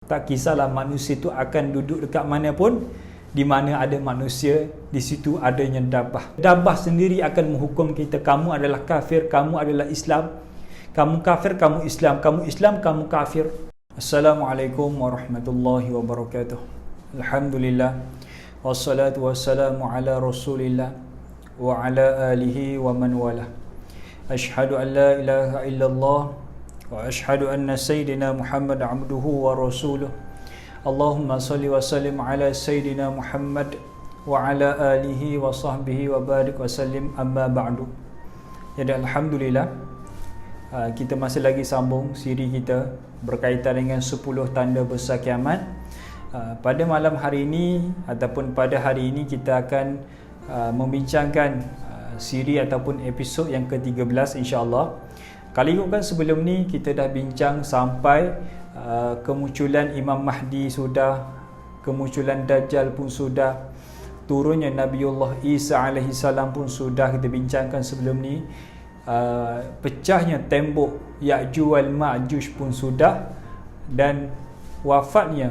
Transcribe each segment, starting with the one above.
Tak kisahlah manusia itu akan duduk dekat mana pun, di mana ada manusia, di situ adanya dabah. Dabah sendiri akan menghukum kita. Kamu adalah kafir, kamu adalah Islam. Kamu kafir, kamu Islam. Kamu Islam, kamu kafir. Assalamualaikum warahmatullahi wabarakatuh. Alhamdulillah. Wassalatu wassalamu ala Rasulillah wa ala alihi wa man wala. Ashhadu an la ilaha illallah wa ashhadu anna sayyidina Muhammad abduhu wa rasuluh. Allahumma salli wa sallim ala sayyidina Muhammad wa ala alihi wa sahbihi wa barik wa sallim, amma ba'du. Jadi alhamdulillah, kita masih lagi sambung siri kita berkaitan dengan 10 tanda besar kiamat. Pada malam hari ini ataupun pada hari ini kita akan membincangkan siri ataupun episod yang ke-13 insya-Allah. Kalau ikutkan sebelum ni kita dah bincang sampai kemunculan Imam Mahdi sudah, kemunculan Dajjal pun sudah, turunnya Nabiullah Isa alaihi salam pun sudah kita bincangkan sebelum ni. Pecahnya tembok Ya'juj wal Ma'juj pun sudah, dan wafatnya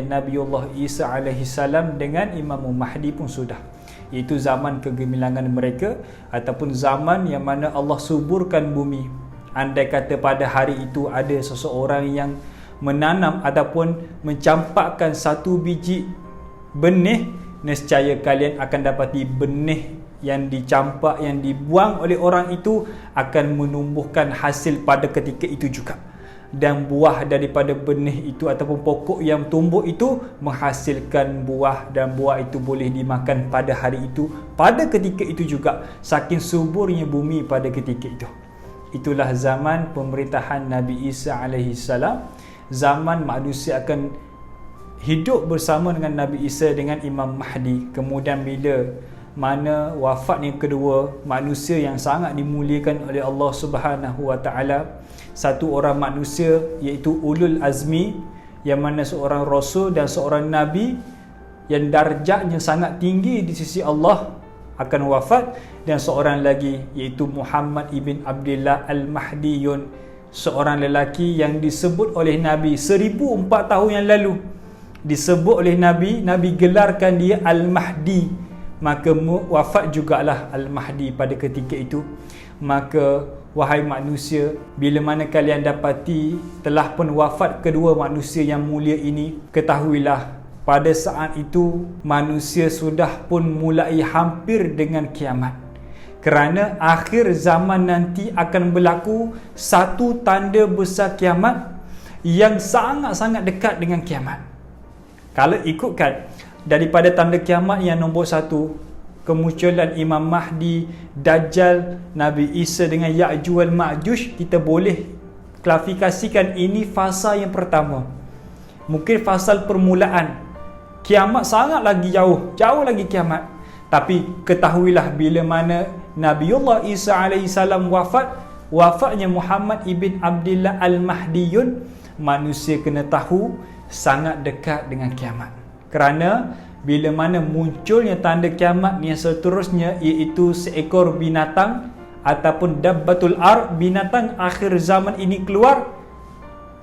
Nabiullah Isa alaihi salam dengan Imam Mahdi pun sudah. Iaitu zaman kegemilangan mereka ataupun zaman yang mana Allah suburkan bumi. Andai kata pada hari itu ada seseorang yang menanam ataupun mencampakkan satu biji benih, nescaya kalian akan dapati benih yang dicampak, yang dibuang oleh orang itu akan menumbuhkan hasil pada ketika itu juga. Dan buah daripada benih itu ataupun pokok yang tumbuh itu menghasilkan buah, dan buah itu boleh dimakan pada hari itu, pada ketika itu juga, saking suburnya bumi pada ketika itu. Itulah zaman pemerintahan Nabi Isa alaihi salam. Zaman manusia akan hidup bersama dengan Nabi Isa dengan Imam Mahdi. Kemudian bila mana wafat yang kedua, manusia yang sangat dimuliakan oleh Allah Subhanahu wa taala, satu orang manusia iaitu ulul azmi, yang mana seorang rasul dan seorang nabi yang darjatnya sangat tinggi di sisi Allah akan wafat, dan seorang lagi iaitu Muhammad ibn Abdullah al-Mahdiyun, seorang lelaki yang disebut oleh Nabi 1004 tahun yang lalu, disebut oleh Nabi gelarkan dia Al-Mahdi, maka wafat jugalah Al-Mahdi pada ketika itu. Maka wahai manusia, bila mana kalian dapati telah pun wafat kedua manusia yang mulia ini, ketahuilah pada saat itu manusia sudah pun mulai hampir dengan kiamat. Kerana akhir zaman nanti akan berlaku satu tanda besar kiamat yang sangat-sangat dekat dengan kiamat. Kalau ikutkan daripada tanda kiamat yang nombor 1, kemunculan Imam Mahdi, Dajjal, Nabi Isa dengan Ya'juj wal Ma'juj, kita boleh klasifikasikan ini fasa yang pertama. Mungkin fasal permulaan. Kiamat sangat lagi jauh lagi kiamat. Tapi ketahuilah bila mana Nabiullah Isa alaihi salam wafatnya Muhammad ibn Abdullah al-Mahdiyun, manusia kena tahu sangat dekat dengan kiamat. Kerana bila mana munculnya tanda kiamat yang seterusnya, iaitu seekor binatang ataupun dabbatul ard, binatang akhir zaman ini keluar,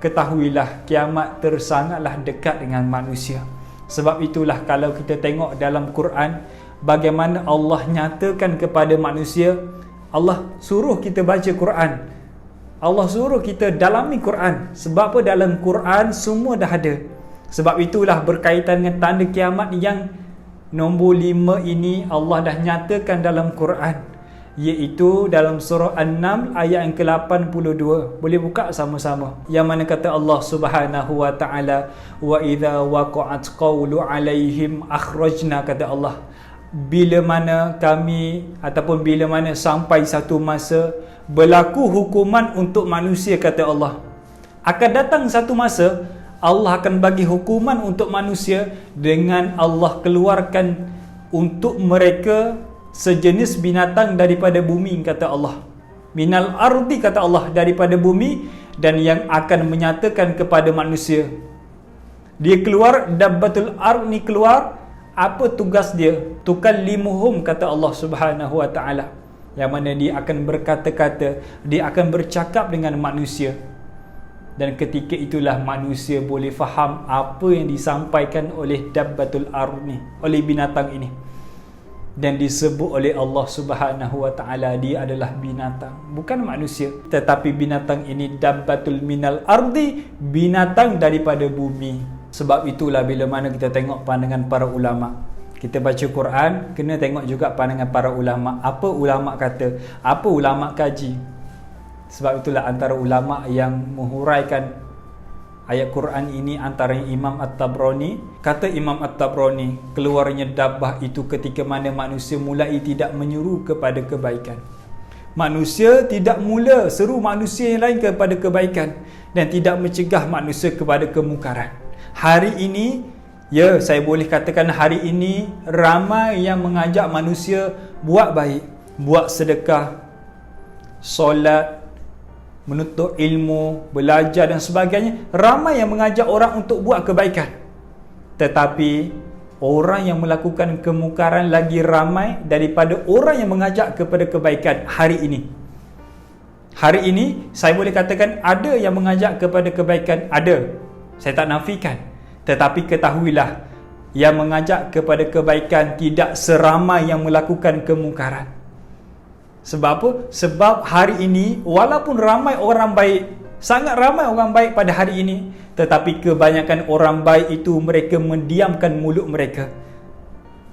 ketahuilah kiamat tersangatlah dekat dengan manusia. Sebab itulah kalau kita tengok dalam Quran, bagaimana Allah nyatakan kepada manusia, Allah suruh kita baca Quran, Allah suruh kita dalami Quran. Sebab apa? Dalam Quran semua dah ada. Sebab itulah berkaitan dengan tanda kiamat yang nombor 5 ini Allah dah nyatakan dalam Quran, iaitu dalam surah An-Naml ayat yang ke-82. Boleh buka sama-sama. Yang mana kata Allah Subhanahu wa taala, wa idza waqa'at qawlu alaihim akhrajna, kata Allah, bila mana kami ataupun bila mana sampai satu masa berlaku hukuman untuk manusia, kata Allah, akan datang satu masa Allah akan bagi hukuman untuk manusia dengan Allah keluarkan untuk mereka sejenis binatang daripada bumi, kata Allah. Minal ardi, kata Allah, daripada bumi, dan yang akan menyatakan kepada manusia. Dia keluar, dabbatul ard ni keluar, apa tugas dia? Tukallimuhum, kata Allah Subhanahu wa taala. Yang mana dia akan berkata-kata, dia akan bercakap dengan manusia. Dan ketika itulah manusia boleh faham apa yang disampaikan oleh dabbatul ard ni, oleh binatang ini. Dan disebut oleh Allah Subhanahu wa taala dia adalah binatang, bukan manusia. Tetapi binatang ini dabbatul minal ardi, binatang daripada bumi. Sebab itulah bila mana kita tengok pandangan para ulama, kita baca Quran, kena tengok juga pandangan para ulama. Apa ulama kata, apa ulama kaji. Sebab itulah antara ulama yang menghuraikan ayat Quran ini antara Imam At-Tabrani. Kata Imam At-Tabrani, keluarnya dabbah itu ketika mana manusia mulai tidak menyuruh kepada kebaikan. Manusia tidak mula seru manusia yang lain kepada kebaikan dan tidak mencegah manusia kepada kemungkaran. Hari ini, ya saya boleh katakan hari ini ramai yang mengajak manusia buat baik, buat sedekah, solat, menuntut ilmu, belajar dan sebagainya. Ramai yang mengajak orang untuk buat kebaikan. Tetapi orang yang melakukan kemungkaran lagi ramai daripada orang yang mengajak kepada kebaikan hari ini. Hari ini saya boleh katakan ada yang mengajak kepada kebaikan, ada. Saya tak nafikan. Tetapi ketahuilah, yang mengajak kepada kebaikan tidak seramai yang melakukan kemungkaran. Sebab apa? Sebab hari ini walaupun ramai orang baik, sangat ramai orang baik pada hari ini, tetapi kebanyakan orang baik itu mereka mendiamkan mulut mereka.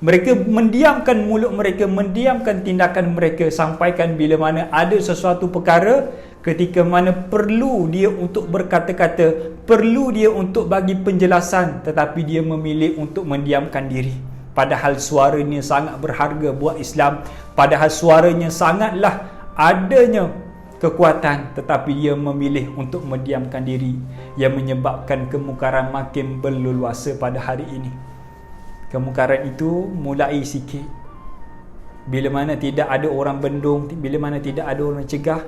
Mereka mendiamkan mulut mereka, mendiamkan tindakan mereka, sampaikan bila mana ada sesuatu perkara ketika mana perlu dia untuk berkata-kata, perlu dia untuk bagi penjelasan, tetapi dia memilih untuk mendiamkan diri. Padahal suaranya sangat berharga buat Islam. Padahal suaranya sangatlah adanya kekuatan, tetapi dia memilih untuk mendiamkan diri, yang menyebabkan kemungkaran makin berleluasa pada hari ini. Kemungkaran itu mulai sikit. Bila mana tidak ada orang bendung, bila mana tidak ada orang cegah,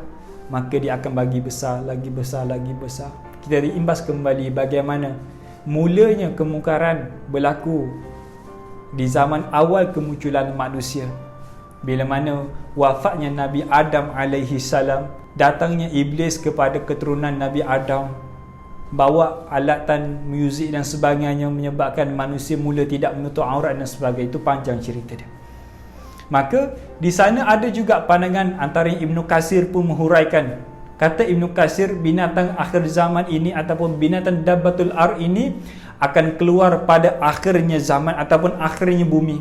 maka dia akan bagi besar, lagi besar, lagi besar. Kita imbas kembali bagaimana mulanya kemungkaran berlaku di zaman awal kemunculan manusia. Bila mana wafatnya Nabi Adam alaihi salam, datangnya iblis kepada keturunan Nabi Adam, bawa alatan muzik dan sebagainya, menyebabkan manusia mula tidak menutup aurat dan sebagainya. Itu panjang cerita dia. Maka di sana ada juga pandangan antara Ibnu Katsir pun menghuraikan. Kata Ibnu Katsir, binatang akhir zaman ini ataupun binatang dabbatul ard ini akan keluar pada akhirnya zaman ataupun akhirnya bumi.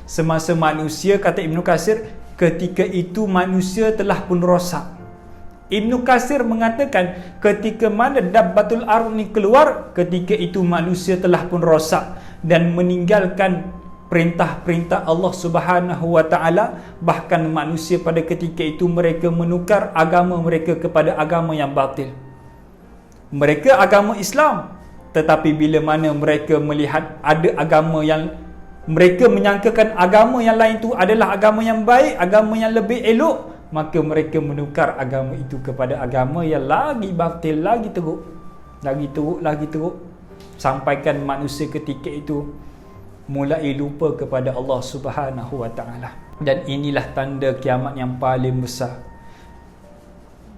Semasa manusia, kata Ibnu Katsir, ketika itu manusia telah pun rosak. Ibnu Katsir mengatakan ketika mana dabbatul ard ni keluar, ketika itu manusia telah pun rosak dan meninggalkan perintah-perintah Allah Subhanahu wa taala. Bahkan manusia pada ketika itu mereka menukar agama mereka kepada agama yang batil. Mereka agama Islam, tetapi bila mana mereka melihat ada agama yang mereka menyangkakan agama yang lain itu adalah agama yang baik, agama yang lebih elok, maka mereka menukar agama itu kepada agama yang lagi batil, lagi teruk, lagi teruk, lagi teruk, sampaikan manusia ketika itu mulai lupa kepada Allah Subhanahu wa taala. Dan inilah tanda kiamat yang paling besar.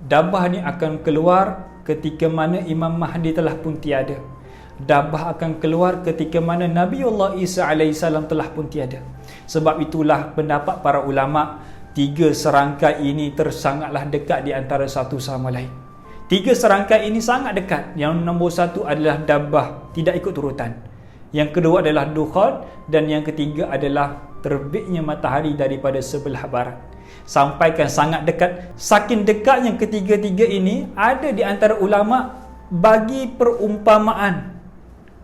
Dabbah ni akan keluar ketika mana Imam Mahdi telah pun tiada. Dabbah akan keluar ketika mana Nabiullah Isa alaihissalam telah pun tiada. Sebab itulah pendapat para ulama, tiga serangkai ini tersangatlah dekat di antara satu sama lain. Tiga serangkai ini sangat dekat. Yang nombor satu adalah dabbah, tidak ikut turutan. Yang kedua adalah dukhan, dan yang ketiga adalah terbitnya matahari daripada sebelah barat. Sampaikan sangat dekat. Saking dekatnya ketiga-tiga ini, ada di antara ulama bagi perumpamaan,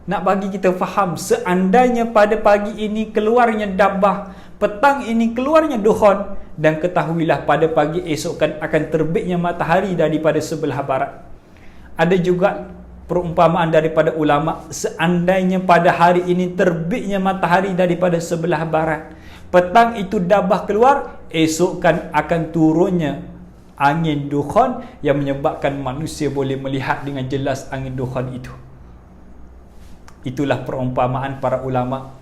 nak bagi kita faham, seandainya pada pagi ini keluarnya dabbah, petang ini keluarnya dukhan, dan ketahuilah pada pagi esok akan terbitnya matahari daripada sebelah barat. Ada juga perumpamaan daripada ulama, seandainya pada hari ini terbitnya matahari daripada sebelah barat, petang itu dabbah keluar, esok akan turunnya angin dukhan yang menyebabkan manusia boleh melihat dengan jelas angin dukhan itu. Itulah perumpamaan para ulama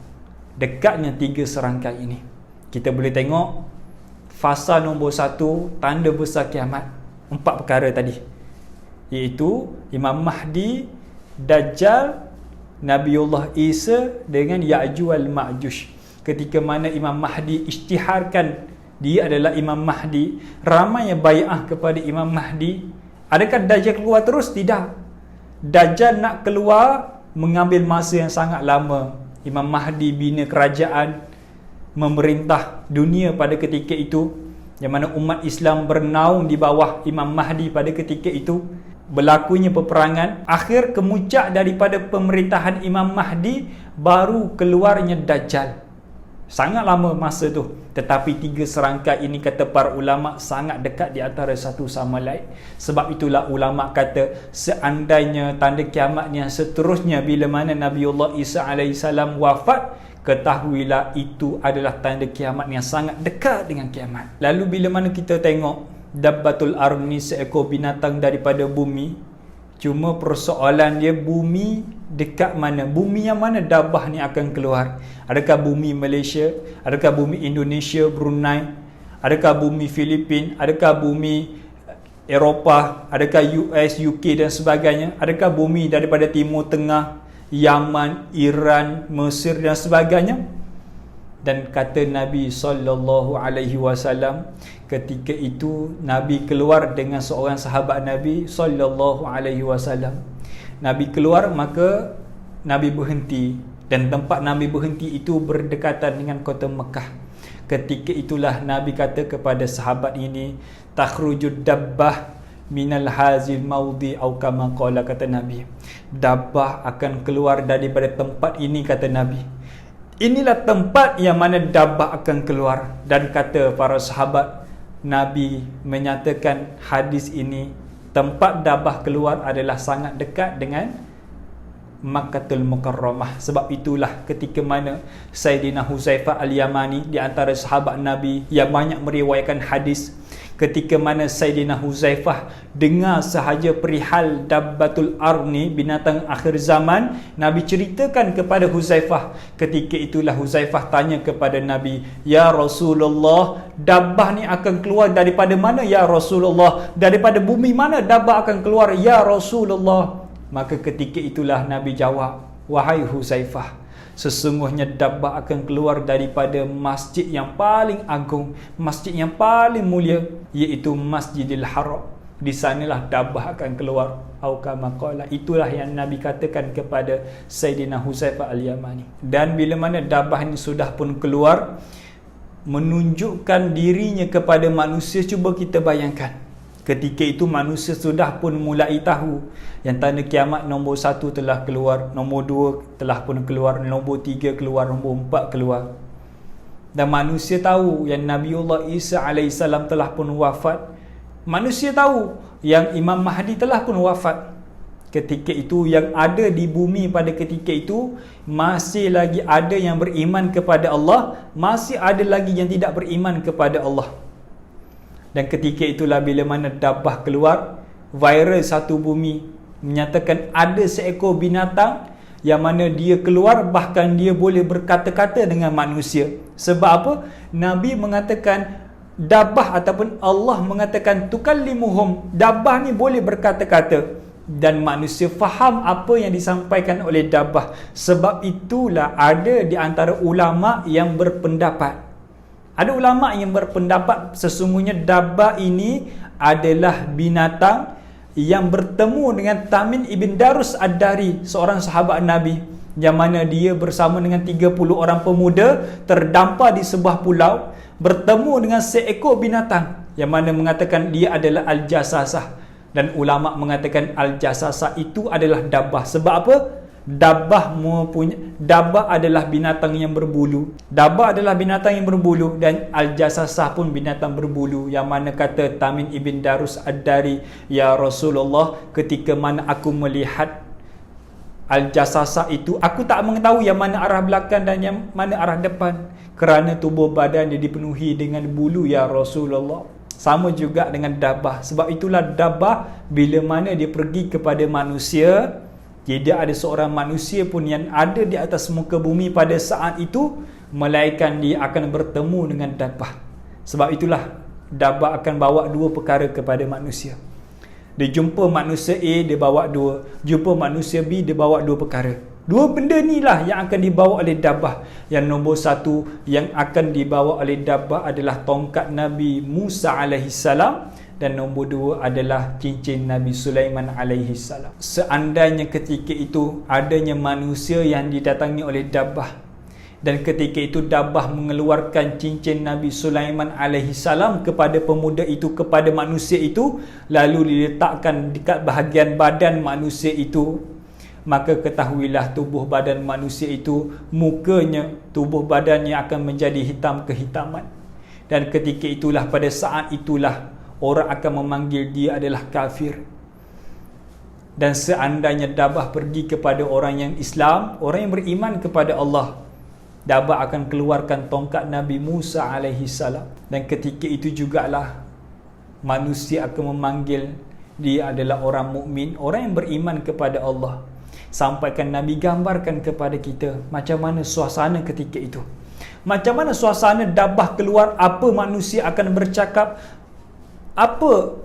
dekatnya tiga serangkai ini. Kita boleh tengok fasa nombor satu, tanda besar kiamat, 4 perkara tadi. iaitu Imam Mahdi, Dajjal, Nabiullah Isa dengan Ya'juj wal Ma'juj. Ketika mana Imam Mahdi isytiharkan dia adalah Imam Mahdi, ramai yang bai'ah kepada Imam Mahdi. Adakah Dajjal keluar terus? Tidak. Dajjal nak keluar mengambil masa yang sangat lama. Imam Mahdi bina kerajaan, memerintah dunia pada ketika itu, yang mana umat Islam bernaung di bawah Imam Mahdi pada ketika itu. Berlakunya peperangan, akhir kemuncak daripada pemerintahan Imam Mahdi baru keluarnya Dajjal. Sangat lama masa tu. Tetapi tiga serangkai ini kata para ulama sangat dekat di antara satu sama lain. Sebab itulah ulama kata seandainya tanda kiamat yang seterusnya bila mana Nabiullah Isa AS wafat, ketahuilah itu adalah tanda kiamat yang sangat dekat dengan kiamat. Lalu bila mana kita tengok Dabbatul Ard ni seekor binatang daripada bumi, cuma persoalan dia bumi dekat mana? Bumi yang mana Dabbah ni akan keluar? Adakah bumi Malaysia? Adakah bumi Indonesia, Brunei? Adakah bumi Filipin? Adakah bumi Eropah? Adakah US, UK dan sebagainya? Adakah bumi daripada Timur Tengah, Yaman, Iran, Mesir dan sebagainya? Dan kata Nabi SAW, ketika itu Nabi keluar dengan seorang sahabat Nabi SAW. Nabi keluar, maka Nabi berhenti, dan tempat Nabi berhenti itu berdekatan dengan kota Mekah. Ketika itulah Nabi kata kepada sahabat ini, takhrujud dabbah minal hazil maudi au kama qala, kata Nabi. Dabbah akan keluar daripada tempat ini, kata Nabi. Inilah tempat yang mana Dabbah akan keluar. Dan kata para sahabat, Nabi menyatakan hadis ini, tempat Dabbah keluar adalah sangat dekat dengan Makkatul Mukarramah. Sebab itulah ketika mana Sayyidina Huzaifah Al-Yamani, di antara sahabat Nabi yang banyak meriwayatkan hadis, ketika mana Sayyidina Huzaifah dengar sahaja perihal Dabbatul Ard ni, binatang akhir zaman, Nabi ceritakan kepada Huzaifah. Ketika itulah Huzaifah tanya kepada Nabi, ya Rasulullah, Dabbah ni akan keluar daripada mana ya Rasulullah? Daripada bumi mana Dabbah akan keluar ya Rasulullah? Maka ketika itulah Nabi jawab, wahai Huzaifah, sesungguhnya Dabbah akan keluar daripada masjid yang paling agung, masjid yang paling mulia, iaitu Masjidil Haram. Di sanalah Dabbah akan keluar. Au kama qala, itulah yang Nabi katakan kepada Sayyidina Huzaifah Al-Yamani. Dan bila mana Dabbah ini sudah pun keluar, menunjukkan dirinya kepada manusia. Cuba kita bayangkan, ketika itu manusia sudah pun mulai tahu yang tanda kiamat nombor 1 telah keluar, nombor 2 telah pun keluar, nombor 3 keluar, nombor 4 keluar. Dan manusia tahu yang Nabiullah Isa AS telah pun wafat. Manusia tahu yang Imam Mahdi telah pun wafat. Ketika itu yang ada di bumi pada ketika itu, masih lagi ada yang beriman kepada Allah, masih ada lagi yang tidak beriman kepada Allah. Dan ketika itulah bila mana Dabbah keluar, viral satu bumi menyatakan ada seekor binatang yang mana dia keluar, bahkan dia boleh berkata-kata dengan manusia. Sebab apa? Nabi mengatakan Dabbah ataupun Allah mengatakan tukallimuhum, Dabbah ni boleh berkata-kata, dan manusia faham apa yang disampaikan oleh Dabbah. Sebab itulah ada di antara ulama yang berpendapat, ada ulama yang berpendapat sesungguhnya Dabbah ini adalah binatang yang bertemu dengan Tamim ibn Darus Ad-Dari, seorang sahabat Nabi, yang mana dia bersama dengan 30 orang pemuda terdampar di sebuah pulau, bertemu dengan seekor binatang yang mana mengatakan dia adalah Al-Jasasah. Dan ulama mengatakan Al-Jasasah itu adalah Dabbah. Sebab apa? Dabbah adalah binatang yang berbulu. Dabbah adalah binatang yang berbulu, dan Al-Jasasah pun binatang berbulu. Yang mana kata Tamim ibn Darus Ad-Dari, ya Rasulullah, ketika mana aku melihat Al-Jasasah itu, aku tak mengetahui yang mana arah belakang dan yang mana arah depan, kerana tubuh badan dia dipenuhi dengan bulu ya Rasulullah. Sama juga dengan Dabbah. Sebab itulah Dabbah bila mana dia pergi kepada manusia, tidak ada seorang manusia pun yang ada di atas muka bumi pada saat itu melainkan dia akan bertemu dengan Dabbah. Sebab itulah Dabbah akan bawa dua perkara kepada manusia. Dia jumpa manusia A, dia bawa 2. Jumpa manusia B, dia bawa 2 perkara. 2 benda ni lah yang akan dibawa oleh dabbah. Yang nombor 1 yang akan dibawa oleh dabbah adalah tongkat Nabi Musa alaihissalam, dan nombor 2 adalah cincin Nabi Sulaiman alaihissalam. Seandainya ketika itu adanya manusia yang didatangi oleh dabbah, dan ketika itu dabbah mengeluarkan cincin Nabi Sulaiman alaihissalam kepada pemuda itu, kepada manusia itu, lalu diletakkan dekat bahagian badan manusia itu, maka ketahuilah tubuh badan manusia itu, mukanya, tubuh badannya akan menjadi hitam kehitaman. Dan ketika itulah, pada saat itulah, orang akan memanggil dia adalah kafir. Dan seandainya dabbah pergi kepada orang yang Islam, orang yang beriman kepada Allah, dabbah akan keluarkan tongkat Nabi Musa alaihissalam. Dan ketika itu jugalah manusia akan memanggil dia adalah orang mukmin, orang yang beriman kepada Allah. Sampaikan Nabi gambarkan kepada kita macam mana suasana ketika itu. Macam mana suasana dabbah keluar, apa manusia akan bercakap, apa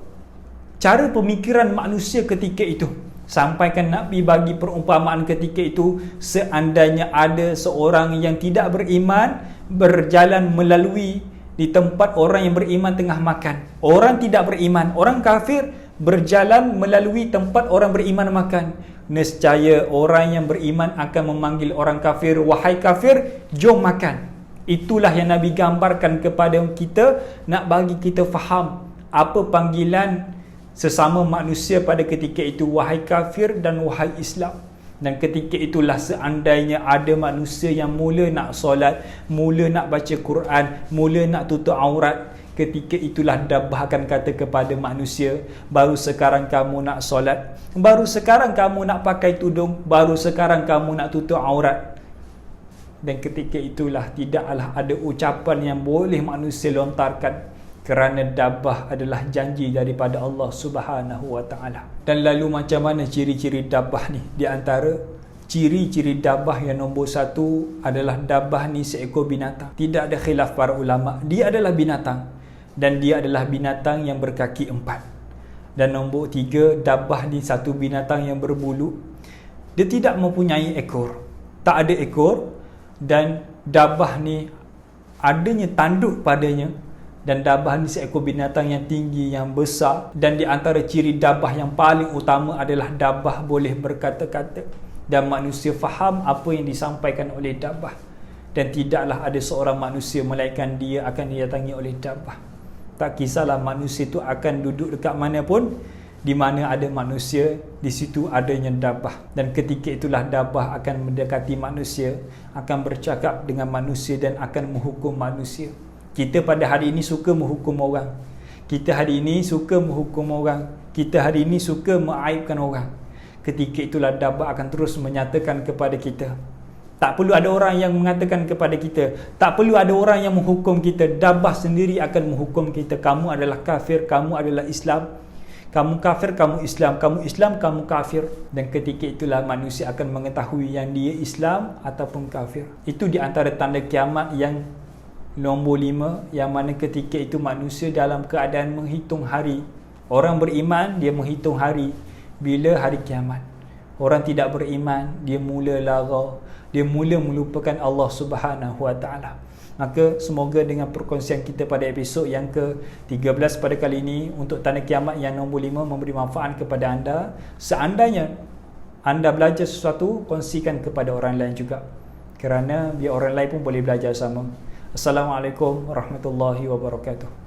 cara pemikiran manusia ketika itu. Sampaikan Nabi bagi perumpamaan ketika itu, seandainya ada seorang yang tidak beriman berjalan melalui di tempat orang yang beriman tengah makan. Orang tidak beriman, orang kafir berjalan melalui tempat orang beriman makan. Nescaya orang yang beriman akan memanggil orang kafir, wahai kafir, jom makan. Itulah yang Nabi gambarkan kepada kita, nak bagi kita faham apa panggilan sesama manusia pada ketika itu, wahai kafir dan wahai Islam. Dan ketika itulah seandainya ada manusia yang mula nak solat, mula nak baca Quran, mula nak tutup aurat, ketika itulah dabbah akan kata kepada manusia, baru sekarang kamu nak solat, baru sekarang kamu nak pakai tudung, baru sekarang kamu nak tutup aurat. Dan ketika itulah tidaklah ada ucapan yang boleh manusia lontarkan, kerana dabbah adalah janji daripada Allah Subhanahu wa taala. Dan lalu macam mana ciri-ciri dabbah ni? Di antara ciri-ciri dabbah yang nombor 1 adalah dabbah ni seekor binatang. Tidak ada khilaf para ulama, dia adalah binatang, dan dia adalah binatang yang berkaki 4. Dan nombor 3, dabbah ni satu binatang yang berbulu. Dia tidak mempunyai ekor, tak ada ekor. Dan dabbah ni adanya tanduk padanya. Dan dabbah ni seekor binatang yang tinggi, yang besar. Dan di antara ciri dabbah yang paling utama adalah dabbah boleh berkata-kata, dan manusia faham apa yang disampaikan oleh dabbah. Dan tidaklah ada seorang manusia melainkan dia akan didatangi oleh dabbah. Tak kisahlah manusia itu akan duduk dekat mana pun, di mana ada manusia, di situ adanya dabbah. Dan ketika itulah dabbah akan mendekati manusia, akan bercakap dengan manusia dan akan menghukum manusia. Kita pada hari ini suka menghukum orang. Kita hari ini suka menghukum orang. Kita hari ini suka mengaibkan orang. Ketika itulah dabbah akan terus menyatakan kepada kita. Tak perlu ada orang yang mengatakan kepada kita, tak perlu ada orang yang menghukum kita. Dabbah sendiri akan menghukum kita. Kamu adalah kafir, kamu adalah Islam. Kamu kafir, kamu Islam. Kamu Islam, kamu kafir. Dan ketika itulah manusia akan mengetahui yang dia Islam ataupun kafir. Itu di antara tanda kiamat yang nombor 5, yang mana ketika itu manusia dalam keadaan menghitung hari. Orang beriman, dia menghitung hari bila hari kiamat. Orang tidak beriman, dia mula lara, dia mula melupakan Allah Subhanahu wa taala. Maka semoga dengan perkongsian kita pada episod yang ke-13 pada kali ini untuk tanda kiamat yang nombor 5 memberi manfaat kepada anda. Seandainya anda belajar sesuatu, kongsikan kepada orang lain juga, kerana biar orang lain pun boleh belajar sama. Assalamualaikum warahmatullahi wabarakatuh.